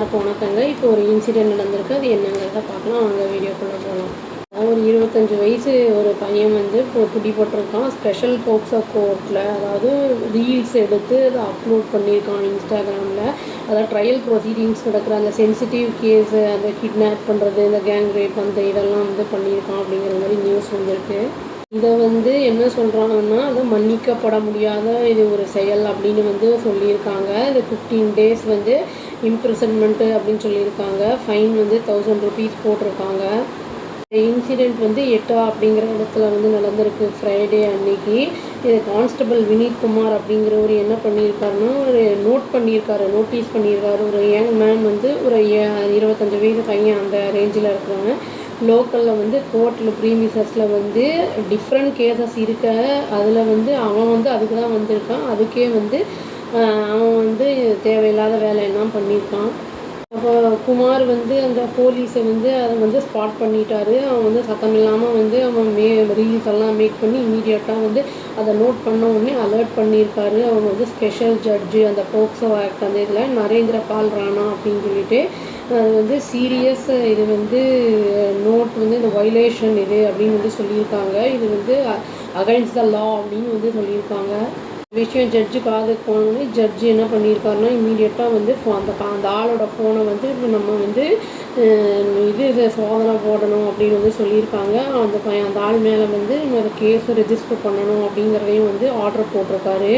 வணக்கங்க. இப்போ ஒரு இன்சிடென்ட் நடந்திருக்கு. அது என்னங்கிறத பார்க்கலாம். வாங்க வீடியோக்குள்ளே போகலாம். ஒரு 25 வயசு ஒரு பையன் வந்து இப்போ பிடிபட்டிருக்கான். ஸ்பெஷல் போக்சோ கோர்ட்டில். அதாவது ரீல்ஸ் எடுத்து அதை அப்லோட் பண்ணியிருக்கான் இன்ஸ்டாகிராமில். அதாவது ட்ரையல் ப்ரொசீடிங்ஸ் நடக்கிற அந்த சென்சிட்டிவ் கேஸு, அந்த கிட்னாப் பண்ணுறது, இந்த கேங் ரேப் அந்த இதெல்லாம் வந்து பண்ணியிருக்கான் அப்படிங்கிற மாதிரி நியூஸ் வந்திருக்கு. இதை வந்து என்ன சொல்கிறாங்கன்னா, அது மன்னிக்கப்பட முடியாத இது ஒரு செயல் அப்படின்னு வந்து சொல்லியிருக்காங்க. இது 15 டேஸ் வந்து இம்ப்ரிசன்மெண்ட்டு அப்படின்னு சொல்லியிருக்காங்க. ஃபைன் வந்து 1000 ருபீஸ் போட்டிருக்காங்க. இன்சிடெண்ட் வந்து எட்டா அப்படிங்கிற இடத்துல வந்து நடந்திருக்கு ஃப்ரைடே அன்னைக்கு. இது கான்ஸ்டபிள் வினீத்குமார் அப்படிங்கிறவர் என்ன பண்ணியிருக்காருன்னா, ஒரு நோட்டீஸ் பண்ணியிருக்காரு. ஒரு யங் மேன் வந்து ஒரு 25 வயது பையன் அந்த ரேஞ்சில் இருக்கிறாங்க. லோக்கலில் வந்து கோர்ட்டில் ப்ரீமிசஸில் வந்து டிஃப்ரெண்ட் கேசஸ் இருக்க, அதில் வந்து அவன் வந்து அதுக்கு தான் வந்திருக்கான். அதுக்கே வந்து அவன் வந்து தேவையில்லாத வேலையெல்லாம் பண்ணியிருக்கான். அப்போ குமார் வந்து அந்த போலீஸை வந்து அதை வந்து ஸ்பாட் பண்ணிட்டாரு. அவன் வந்து சத்தம் இல்லாமல் வந்து அவன் ரீல்ஸ் எல்லாம் மேக் பண்ணி இமீடியட்டாக வந்து அதை நோட் பண்ண உடனே அலர்ட் பண்ணியிருக்காரு. அவங்க வந்து ஸ்பெஷல் ஜட்ஜு அந்த போக்சோ ஆக்ட் அந்த இதில் நரேந்திர பால் ராணா அப்படின்னு சொல்லிட்டு அது வந்து சீரியஸ், இது வந்து நோட் வந்து இந்த வயலேஷன் இது அப்படின்னு வந்து சொல்லியிருக்காங்க. இது வந்து அகைன்ஸ்ட் த லா அப்படின்னு வந்து சொல்லியிருக்காங்க. விஷயம் ஜட்ஜு காதுக்கு போனோடனே ஜட்ஜு என்ன பண்ணியிருக்காருன்னா, இமீடியட்டாக வந்து அந்த ஆளோட ஃபோனை வந்து இப்போ நம்ம வந்து இதை சோதனை போடணும் அப்படின்னு வந்து சொல்லியிருக்காங்க. அந்த ஆள் மேலே வந்து அந்த கேஸை ரெஜிஸ்டர் பண்ணணும் அப்படிங்கிறதையும் வந்து ஆர்டர் போட்டிருக்காரு.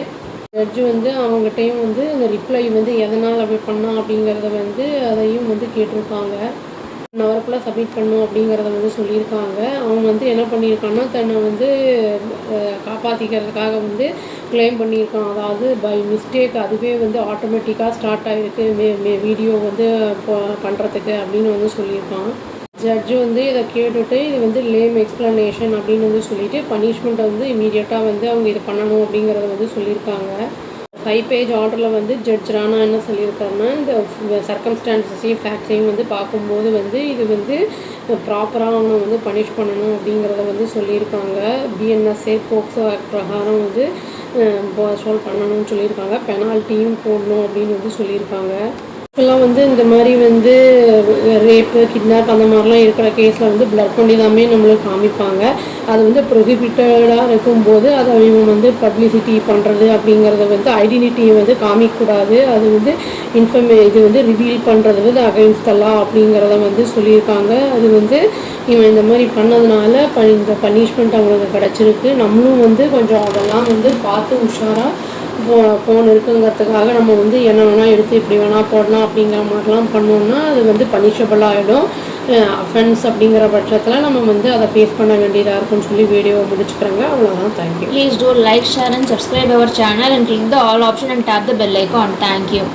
ஜட்ஜு வந்து அவங்ககிட்டையும் வந்து அந்த ரிப்ளை வந்து எதனால் அப்படி பண்ணான் அப்படிங்கிறத வந்து அதையும் வந்து கேட்டிருக்காங்க. 1 ஹவருக்குள்ளே சப்மிட் பண்ணும் அப்படிங்கிறத வந்து சொல்லியிருக்காங்க. அவன் வந்து என்ன பண்ணியிருக்கான்னா, தன்னை வந்து காப்பாற்றிக்கிறதுக்காக வந்து கிளைம் பண்ணியிருக்கான். அதாவது பை மிஸ்டேக் அதுவே வந்து ஆட்டோமேட்டிக்காக ஸ்டார்ட் ஆகிருக்கு வீடியோ வந்து பண்ணுறதுக்கு அப்படின்னு வந்து சொல்லியிருக்கான். ஜட்ஜு வந்து இதை கேட்டுட்டு இது வந்து லேம் எக்ஸ்ப்ளனேஷன் அப்படின்னு வந்து சொல்லிவிட்டு பனிஷ்மெண்ட்டை வந்து இமீடியட்டாக வந்து அவங்க இது பண்ணணும் அப்படிங்கிறத வந்து சொல்லியிருக்காங்க. 5 பேஜ் ஆர்டரில் வந்து ஜட்ஜ் ராணா என்ன சொல்லியிருக்காருன்னா, இந்த சர்க்கம்ஸ்டான்சஸையும் ஃபேக்ட்ஸையும் வந்து பார்க்கும்போது வந்து இது வந்து ப்ராப்பராக அவனை வந்து பனிஷ் பண்ணணும் அப்படிங்கிறத வந்து சொல்லியிருக்காங்க. பிஎன்எஸ்ஏ போக்சோ ஆக்ட் பிரகாரம் வந்து சால்வ் பண்ணணும்னு சொல்லியிருக்காங்க. பெனால்ட்டியும் போடணும் அப்படின்னு வந்து சொல்லியிருக்காங்க. இப்போல்லாம் வந்து இந்த மாதிரி வந்து ரேப்பு, கிட்னாப் அந்த மாதிரிலாம் இருக்கிற கேஸில் வந்து பிளட் பண்ணி தாமே நம்மளுக்கு காமிப்பாங்க. அது வந்து ப்ரொஹிபிட்டடாக இருக்கும்போது அதை இவங்க வந்து பப்ளிசிட்டி பண்ணுறது அப்படிங்கிறத வந்து ஐடென்டிட்டியை வந்து காமிக்கக்கூடாது. அது வந்து இது வந்து ரிவீல் பண்ணுறது வந்து அகைன்ஸ்ட் த லா அப்படிங்கிறத வந்து சொல்லியிருக்காங்க. அது வந்து இவன் இந்த மாதிரி பண்ணதுனால இந்த பனிஷ்மெண்ட் அவங்களுக்கு கிடச்சிருக்கு. நம்மளும் வந்து கொஞ்சம் அதெல்லாம் வந்து பார்த்து உஷாராக ஃபோன் இருக்குங்கிறதுக்காக நம்ம வந்து என்ன வேணால் எடுத்து இப்படி வேணால் போடலாம் அப்படிங்கிற மாதிரிலாம் பண்ணோம்னா அது வந்து பனிஷபிள் ஆகிடும். அஃபென்ஸ் அப்படிங்கிற பட்சத்தில் நம்ம வந்து அதை ஃபேஸ் பண்ண வேண்டியதாக இருக்கும்னு சொல்லி வீடியோவை முடிச்சுக்கிறேங்க. அவ்வளோதான். Thank you. Please do like, share and subscribe our channel and click the all option and tap the bell icon. Thank you.